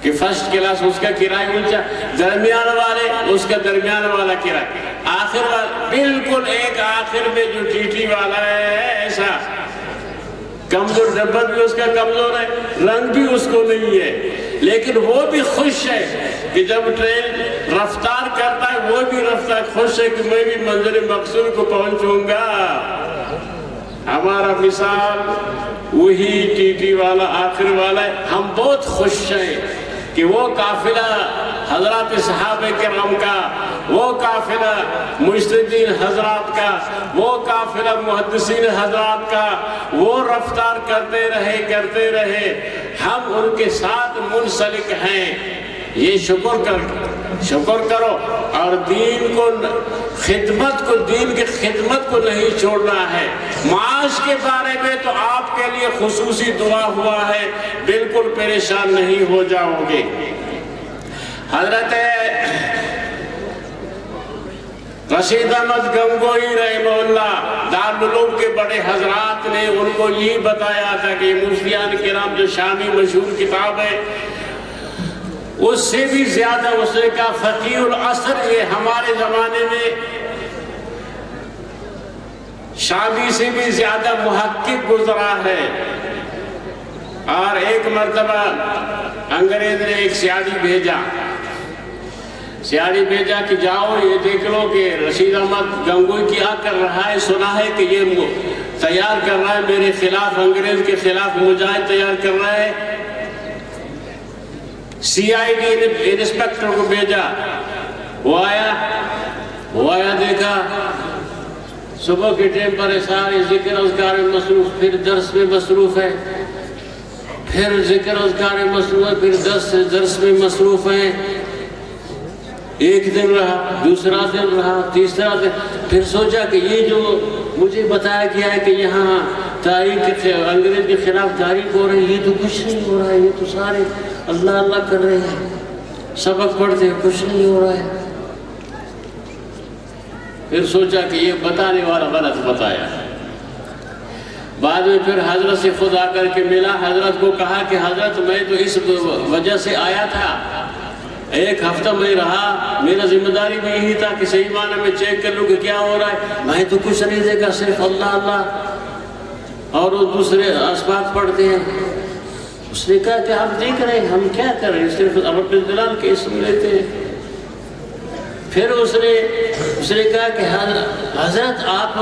کہ فرسٹ کلاس اس کا کرایہ اونچا، درمیان والے اس کا درمیان والا کرایہ، آخر والا بالکل ایک آخر میں جو ٹی ٹی والا ہے ایسا کمزور ڈبہ بھی اس کا کمزور ہے، رنگ بھی اس کو نہیں ہے، لیکن وہ بھی خوش ہے کہ جب ٹرین رفتار کرتا ہے وہ بھی رفتار خوش ہے کہ میں بھی منزل مقصود کو پہنچوں گا۔ ہمارا مثال وہی ٹی ٹی والا آخر والا ہے۔ ہم بہت خوش ہیں کہ وہ قافلہ حضرات صحابہ کرام کا، وہ قافلہ مجتہدین حضرات کا، وہ قافلہ محدثین حضرات کا، وہ رفتار کرتے رہے، ہم ان کے ساتھ منسلک ہیں۔ یہ شکر کرو اور دین کی خدمت کو نہیں چھوڑنا ہے۔ معاش کے بارے میں تو آپ کے لیے خصوصی دعا ہوا ہے، بالکل پریشان نہیں ہو جاؤ گے۔ حضرت رشید احمد گنگوئی رحمہ اللہ دارالعلوم کے بڑے حضرات نے ان کو یہ بتایا تھا کہ مفتیان کرام جو شامی مشہور کتاب ہے اس سے بھی زیادہ اس نے کہا فقیہ العصر، یہ ہمارے زمانے میں شامی سے بھی زیادہ محقق گزرا ہے۔ اور ایک مرتبہ انگریز نے ایک سیاڑی بھیجا کہ جاؤ یہ دیکھ لو کہ رشید احمد گنگوئی کیا کر رہا ہے، سنا ہے کہ یہ تیار کر رہا ہے میرے خلاف، انگریز کے خلاف مجاہد تیار کر رہا ہے۔ سی آئی ڈی نے انسپیکٹر کو بھیجا، وہ آیا دیکھا صبح کے ٹائم پر سارے ذکر اذکار میں مصروف، پھر درس میں مصروف ہے، پھر ذکر اذکار میں مصروف ہے، پھر درس میں مصروف ہے۔ ایک دن رہا، دوسرا دن رہا، تیسرا دن، پھر سوچا کہ یہ جو مجھے بتایا گیا ہے کہ یہاں تاریخ انگریز کے خلاف تاریخ ہو رہی ہے، یہ تو کچھ نہیں ہو رہا ہے، یہ تو سارے اللہ اللہ کر رہے ہیں، سبق پڑھتے ہیں، کچھ نہیں ہو رہا ہے۔ پھر سوچا کہ یہ بتانے والا غلط بتایا۔ بعد میں پھر حضرت سے خود آ کر کے ملا، حضرت کو کہا کہ حضرت میں تو اس وجہ سے آیا تھا، ایک ہفتہ میں رہا، میرا ذمہ داری بھی یہی تھا کہ صحیح معنی میں چیک کر لوں کہ کیا ہو رہا ہے، میں تو کچھ نہیں دیکھا، صرف اللہ اللہ اور وہ دوسرے اسباق پڑھتے ہیں۔ اس نے کہا کہ آپ دیکھ رہے ہیں ہم کیا کر رہے ہیں، صرف رب الجلال کے اسم لیتے ہیں۔ پھر اس نے کہا کہ حضرت آپ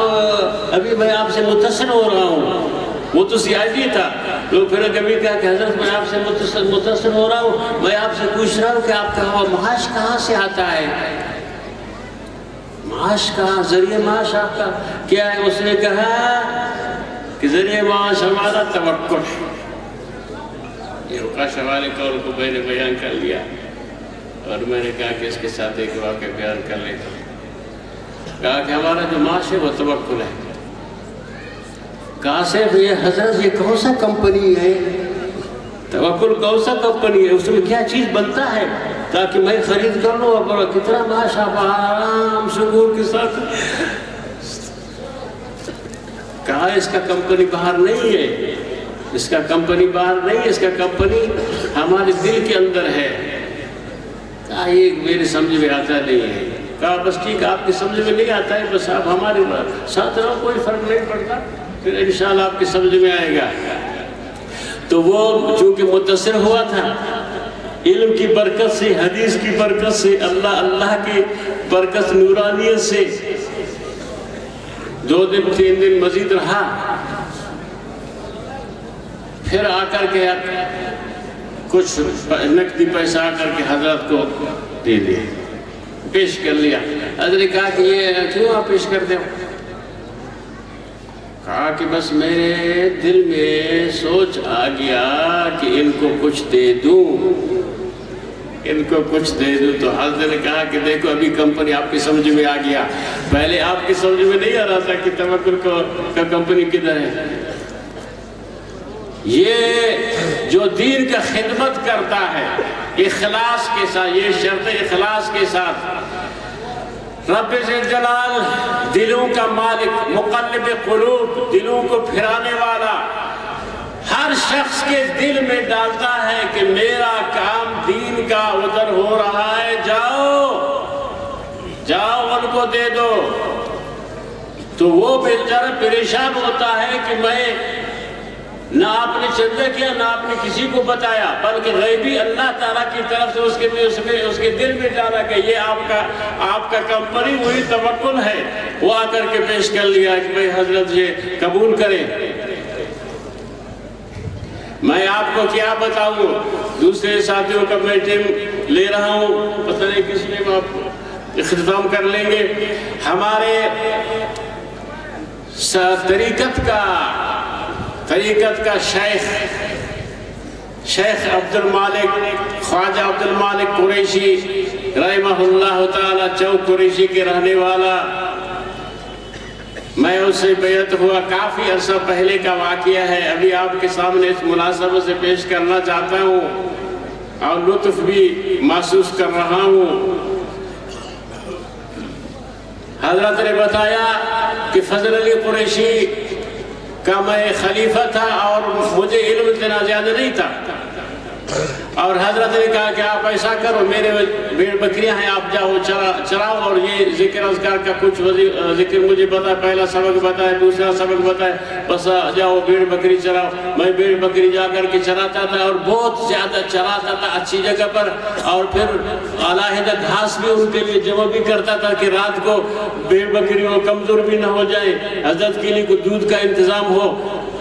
ابھی میں آپ سے متصل ہو رہا ہوں، وہ تو سیاسی تھا، تو پھر کبھی کہا کہ حضرت میں آپ سے متصل ہو رہا ہوں، میں آپ سے پوچھ رہا ہوں کہ آپ کا معاش کہاں سے آتا ہے، معاش کہاں، ذریعہ معاش آپ کا کیا ہے؟ اس نے کہا کہ ذریعہ معاش ہمارا توکل ہے۔ یہ اوقاش حوالے قول کو میں نے بیان کر لیا، اور میں نے کہا کہ اس کے ساتھ ایک واقعہ بیان کر لیتا ہوں۔ کہا کہ ہمارا جو معاش ہے وہ توکل ہے۔ کہا صرف یہ حضرت یہ کون سا کمپنی ہے، توکل کون سا کمپنی ہے، اس میں کیا چیز بنتا ہے تاکہ میں خرید کر لوں، اور کتنا معاش آپ آرام سکون کے ساتھ۔ کہا اس کا کمپنی باہر نہیں ہے، اس کا کمپنی باہر نہیں ہے، اس کا کمپنی ہمارے دل کے اندر ہے۔ کہا یہ میرے سمجھ میں آتا نہیں ہے۔ کہا بس ٹھیک، آپ کی سمجھ میں نہیں آتا ہے، بس آپ ہمارے ساتھ رہو، کوئی فرق نہیں پڑتا، پھر انشاءاللہ آپ کی سمجھ میں آئے گا۔ تو وہ چونکہ متصل ہوا تھا، علم کی برکت سے، حدیث کی برکت سے، اللہ کی برکت نورانیت سے 2 دن 3 دن مزید رہا۔ پھر آ کر کے کچھ نقدی پیسہ آ کر کے حضرت کو دے دیا، پیش کر لیا۔ حضرت نے کہا کہ یہ کیوں آپ پیش کرتے ہو؟ کہا کہ بس میرے دل میں سوچ آ گیا کہ ان کو کچھ دے دوں، ان کو کچھ دے دوں۔ تو حضرت نے کہا کہ دیکھو ابھی کمپنی آپ کی سمجھ میں آ گیا، پہلے آپ کی سمجھ میں نہیں آ رہا تھا کہ توکل کا کمپنی کدھر ہے۔ یہ جو دین کا خدمت کرتا ہے اخلاص کے ساتھ، یہ شرط اخلاص کے ساتھ، رب جلال دلوں کا مالک، مقلب قلوب، دلوں کو پھرانے والا، ہر شخص کے دل میں ڈالتا ہے کہ میرا کام دین کا ادھر ہو رہا ہے، جاؤ ان کو دے دو۔ تو وہ بیچارہ پریشان ہوتا ہے کہ میں نہ آپ نے چندہ کیا، نہ آپ نے کسی کو بتایا، بلکہ غیبی اللہ تعالیٰ کی طرف سے اس کے دل میں ڈالا کہ یہ آپ کا کمپنی وہی توکل ہے۔ وہ آ کر کے پیش کر لیا کہ بھئی حضرت یہ قبول کریں۔ میں آپ کو کیا بتاؤں، دوسرے ساتھیوں کا میں ٹائم لے رہا ہوں، پتہ نہیں کس نے آپ اختتام کر لیں گے۔ ہمارے طریقت کا شیخ عبد المالک، خواجہ عبد المالک قریشی رحمہ اللہ تعالی، چوک قریشی کے رہنے والا، میں اس سے بیعت ہوا، کافی عرصہ پہلے کا واقعہ ہے، ابھی آپ کے سامنے اس مناسبت سے پیش کرنا چاہتا ہوں اور لطف بھی محسوس کر رہا ہوں۔ حضرت نے بتایا کہ فضل علی قریشی کا میں خلیفہ تھا اور مجھے علم اتنا زیادہ نہیں تھا، اور حضرت نے کہا کہ آپ ایسا کرو، میرے بھیڑ بکریاں ہیں، آپ جاؤ چراؤ، اور یہ ذکر اذکار کا کچھ ذکر مجھے بتا، پہلا سبق بتائے، دوسرا سبق بتائے، بس جاؤ بھیڑ بکری چراؤ۔ میں بھیڑ بکری جا کر کے چراتا تھا اور بہت زیادہ چراتا تھا اچھی جگہ پر، اور پھر علیحدہ گھاس بھی ان کے لیے جمع بھی کرتا تھا کہ رات کو بھیڑ بکری وہ کمزور بھی نہ ہو جائے، حضرت کے لیے کوئی دودھ کا انتظام ہو،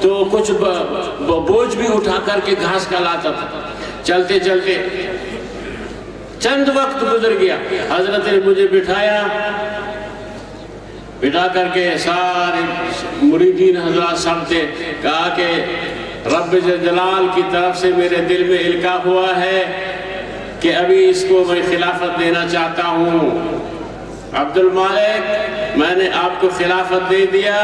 تو کچھ بوجھ بھی اٹھا کر کے گھاس کا لاتا تھا۔ چلتے چلتے چند وقت گزر گیا، حضرت نے مجھے بٹھا کر کے سارے مریدین حضرات سب تھے، کہا کہ رب جلال کی طرف سے میرے دل میں القاء ہوا ہے کہ ابھی اس کو میں خلافت دینا چاہتا ہوں۔ عبد المالک، میں نے آپ کو خلافت دے دیا،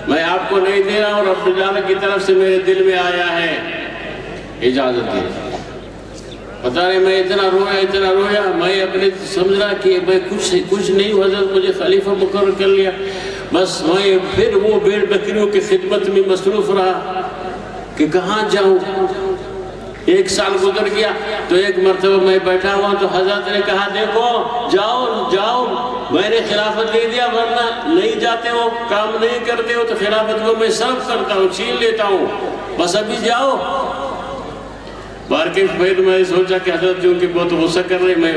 میں آپ کو نہیں دے رہا ہوں، رب جلال کی طرف سے میرے دل میں آیا ہے، اجازت دی۔ پتہ نہیں میں اتنا رویا، میں اپنے سمجھ رہا کہ میں کچھ نہیں ہوں، حضرت مجھے خلیفہ مقرر کر لیا، بس میں پھر وہ بھیڑ بکریوں کی خدمت میں مصروف رہا کہ کہاں جاؤں۔ 1 سال گزر گیا تو ایک مرتبہ میں بیٹھا ہوا تو حضرت نے کہا دیکھو جاؤ، میں نے خلافت دے دیا، ورنہ نہیں جاتے ہو، کام نہیں کرتے ہو تو خلافت کو میں صرف کرتا ہوں، چھین لیتا ہوں، بس ابھی جاؤ۔ بارکہ پھر میں سوچا کہ حضرت چونکہ بہت غصہ کر رہے، میں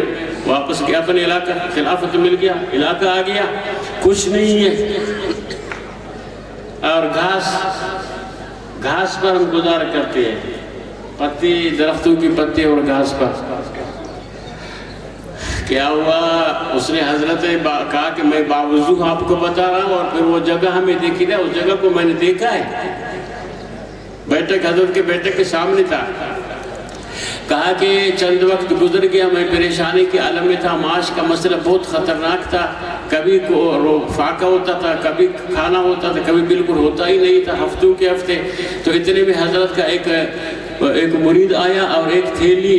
واپس گیا اپنے علاقہ، خلافت مل گیا، علاقہ آ گیا، کچھ نہیں ہے، اور گھاس پر ہم گزار کرتے ہیں، پتی، درختوں کی پتی اور گھاس پر۔ کیا ہوا، اس نے حضرت نے کہا کہ میں باوضو آپ کو بتا رہا ہوں، اور پھر وہ جگہ ہمیں دیکھی تھا، اس جگہ کو میں نے دیکھا ہے، بیٹھک حضرت کے بیٹھک کے سامنے تھا۔ کہا کہ چند وقت گزر گیا، میں پریشانی کے عالم میں تھا، معاش کا مسئلہ بہت خطرناک تھا، کبھی فاقہ ہوتا تھا، کبھی کھانا ہوتا تھا، کبھی بالکل ہوتا ہی نہیں تھا، ہفتوں کے ہفتے۔ تو اتنے میں حضرت کا ایک مرید آیا اور ایک تھیلی،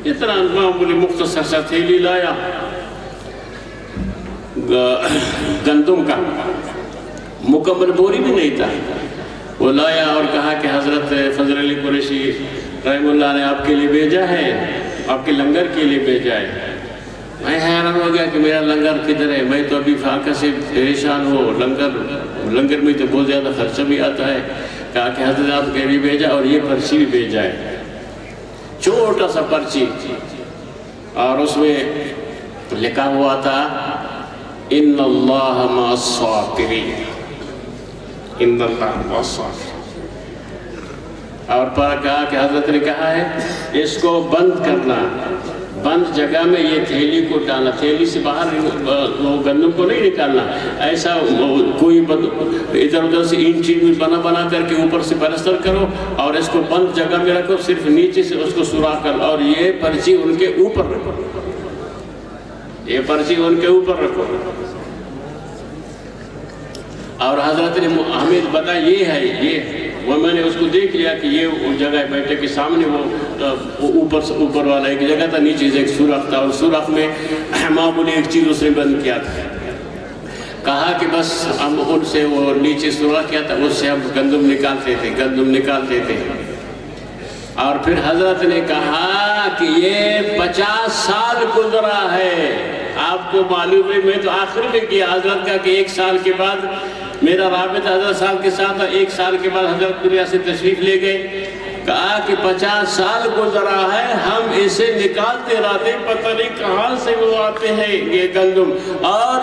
اتنا معمولی مختصر سا تھیلی لایا گندم کا، مکمل بوری بھی نہیں تھا، وہ لایا اور کہا کہ حضرت فضل علی قریشی رحم اللہ نے آپ کے لیے بھیجا ہے، آپ کے لنگر کے لیے بھیجا ہے۔ میں حیران ہو گیا کہ میرا لنگر کدھر ہے، میں تو ابھی فاقہ سے پریشان ہوں، لنگر میں تو بہت زیادہ خرچہ بھی آتا ہے۔ کہا کہ حضرت آپ کے لیے بھیجا اور یہ پرچی بھی بھیجا ہے، چھوٹا سا پرچی، اور اس میں لکھا ہوا تھا ان اللہ مع الصابرین، ان اللہ مع الصابرین، اور پر کہا کہ حضرت نے کہا ہے اس کو بند کرنا، بند جگہ میں یہ تھیلی کو ڈالنا، تھیلی سے باہر گندم کو نہیں نکالنا، ایسا کوئی ادھر ادھر سے ان چیز میں بنا کر کے اوپر سے پلستر کرو اور اس کو بند جگہ میں رکھو، صرف نیچے سے اس کو سوراخ کر، اور یہ پرچی ان کے اوپر رکھو، یہ پرچی ان کے اوپر رکھو۔ اور حضرت نے ہمیں بتا یہ ہے، یہ وہ میں نے اس کو دیکھ لیا کہ یہ جگہ بیٹھے کے سامنے وہ اوپر والا ایک جگہ تھا، نیچے سے ایک سوراخ تھا، اور سوراخ میں معمولی ایک چیز اس نے بند کیا تھا۔ کہا کہ بس ہم ان سے وہ نیچے سوراخ کیا تھا، اس سے ہم گندم نکالتے تھے۔ اور پھر حضرت نے کہا کہ یہ 50 سال گزرا ہے، آپ کو معلوم ہے، میں تو آخر میں کیا حضرت کا کہ 1 سال کے بعد میرا رابطہ حضرت صاحب کے ساتھ تھا، 1 سال کے بعد حضرت دنیا سے تشریف لے گئے۔ کہا کہ 50 سال گزرا ہے، ہم اسے نکالتے رہتے، پتہ نہیں کہاں سے وہ آتے ہیں یہ گندم، اور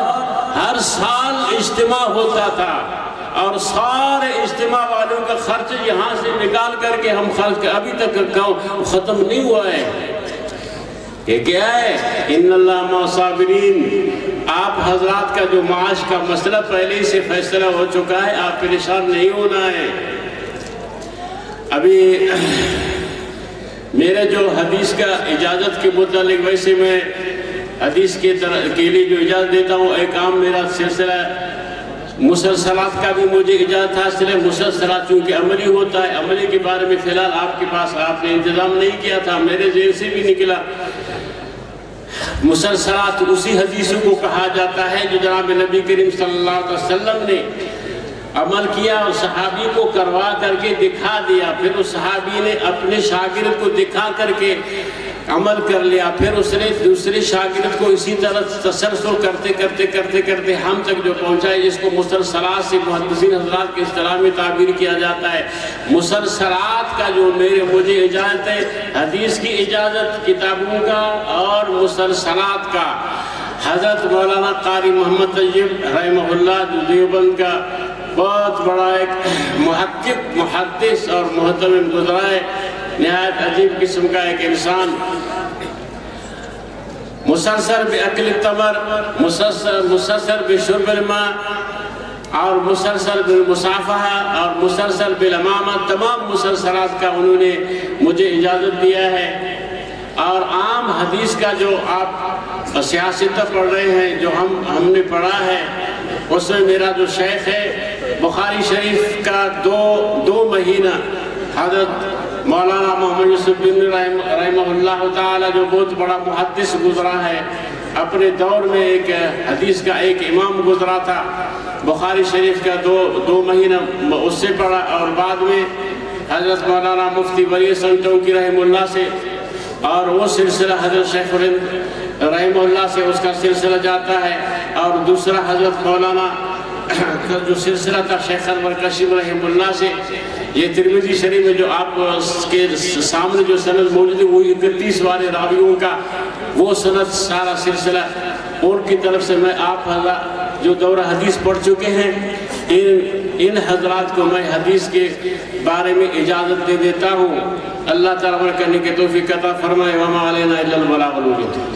ہر سال اجتماع ہوتا تھا، اور سارے اجتماع والوں کا خرچ یہاں سے نکال کر کے ہم خرچ ابھی تک ختم نہیں ہوا ہے۔ یہ کیا ہے؟ ان اللہ مع الصابرین، آپ حضرات کا جو معاش کا مسئلہ پہلے سے فیصلہ ہو چکا ہے، آپ پریشان نہیں ہونا ہے۔ ابھی میرے جو حدیث کا اجازت کے متعلق، ویسے میں حدیث کے لیے جو اجازت دیتا ہوں، ایک عام میرا سلسلہ مسلسلات کا بھی مجھے اجازت حاصل ہے۔ مسلسلات چونکہ عملی ہوتا ہے، عملی کے بارے میں فی الحال آپ کے پاس آپ نے انتظام نہیں کیا تھا، میرے ذہن سے بھی نکلا۔ مسلسلات اسی حدیثوں کو کہا جاتا ہے جو جناب نبی کریم صلی اللہ علیہ وسلم نے عمل کیا اور صحابی کو کروا کر کے دکھا دیا، پھر اس صحابی نے اپنے شاگرد کو دکھا کر کے عمل کر لیا، پھر اس نے دوسرے شاگرد کو اسی طرح تسلسل کرتے کرتے کرتے کرتے ہم تک جو پہنچا ہے، جس کو مسلسلات سے محدثین حضرات کے اصطلاح میں تعبیر کیا جاتا ہے۔ مسلسلات کا جو مجھے اجازت ہے، حدیث کی اجازت کتابوں کا اور مسلسلات کا، حضرت مولانا قاری محمد طیب رحمہ اللہ جو دیوبند کا بہت بڑا ایک محقق، محدث اور محترم گزرا ہے، نہایت عجیب قسم کا ایک انسان، مسلسل بأکل التمر، مسلسل بشرب الماء اور مسلسل بالمصافحہ اور مسلسل بالامامہ، تمام مسلسلات کا انہوں نے مجھے اجازت دیا ہے۔ اور عام حدیث کا جو آپ سیاستہ پڑھ رہے ہیں، جو ہم نے پڑھا ہے، اس میں میرا جو شیخ ہے بخاری شریف کا دو مہینہ حضرت مولانا محمد یوسف بن رحمہ اللہ تعالی جو بہت بڑا محدث گزرا ہے، اپنے دور میں ایک حدیث کا ایک امام گزرا تھا، بخاری شریف کا دو مہینہ اس سے پڑھا، اور بعد میں حضرت مولانا مفتی ولی حسن ٹونکی رحمہ اللہ سے، اور وہ سلسلہ حضرت شیخ الہند رحمہ اللہ سے اس کا سلسلہ جاتا ہے، اور دوسرا حضرت مولانا کا جو سلسلہ تھا شیخ انور کشیم رحمہ اللہ سے۔ یہ ترمذی شریف میں جو آپ کے سامنے جو سند موجود ہے، وہ 31 والے راویوں کا وہ سند سارا سلسلہ ان کی طرف سے میں آپ حضرات جو دورہ حدیث پڑھ چکے ہیں، ان حضرات کو میں حدیث کے بارے میں اجازت دے دیتا ہوں۔ اللہ تعالیٰ عمل کرنے کی توفیق عطا فرمائے۔ وما علینا الا البلاغ المبین۔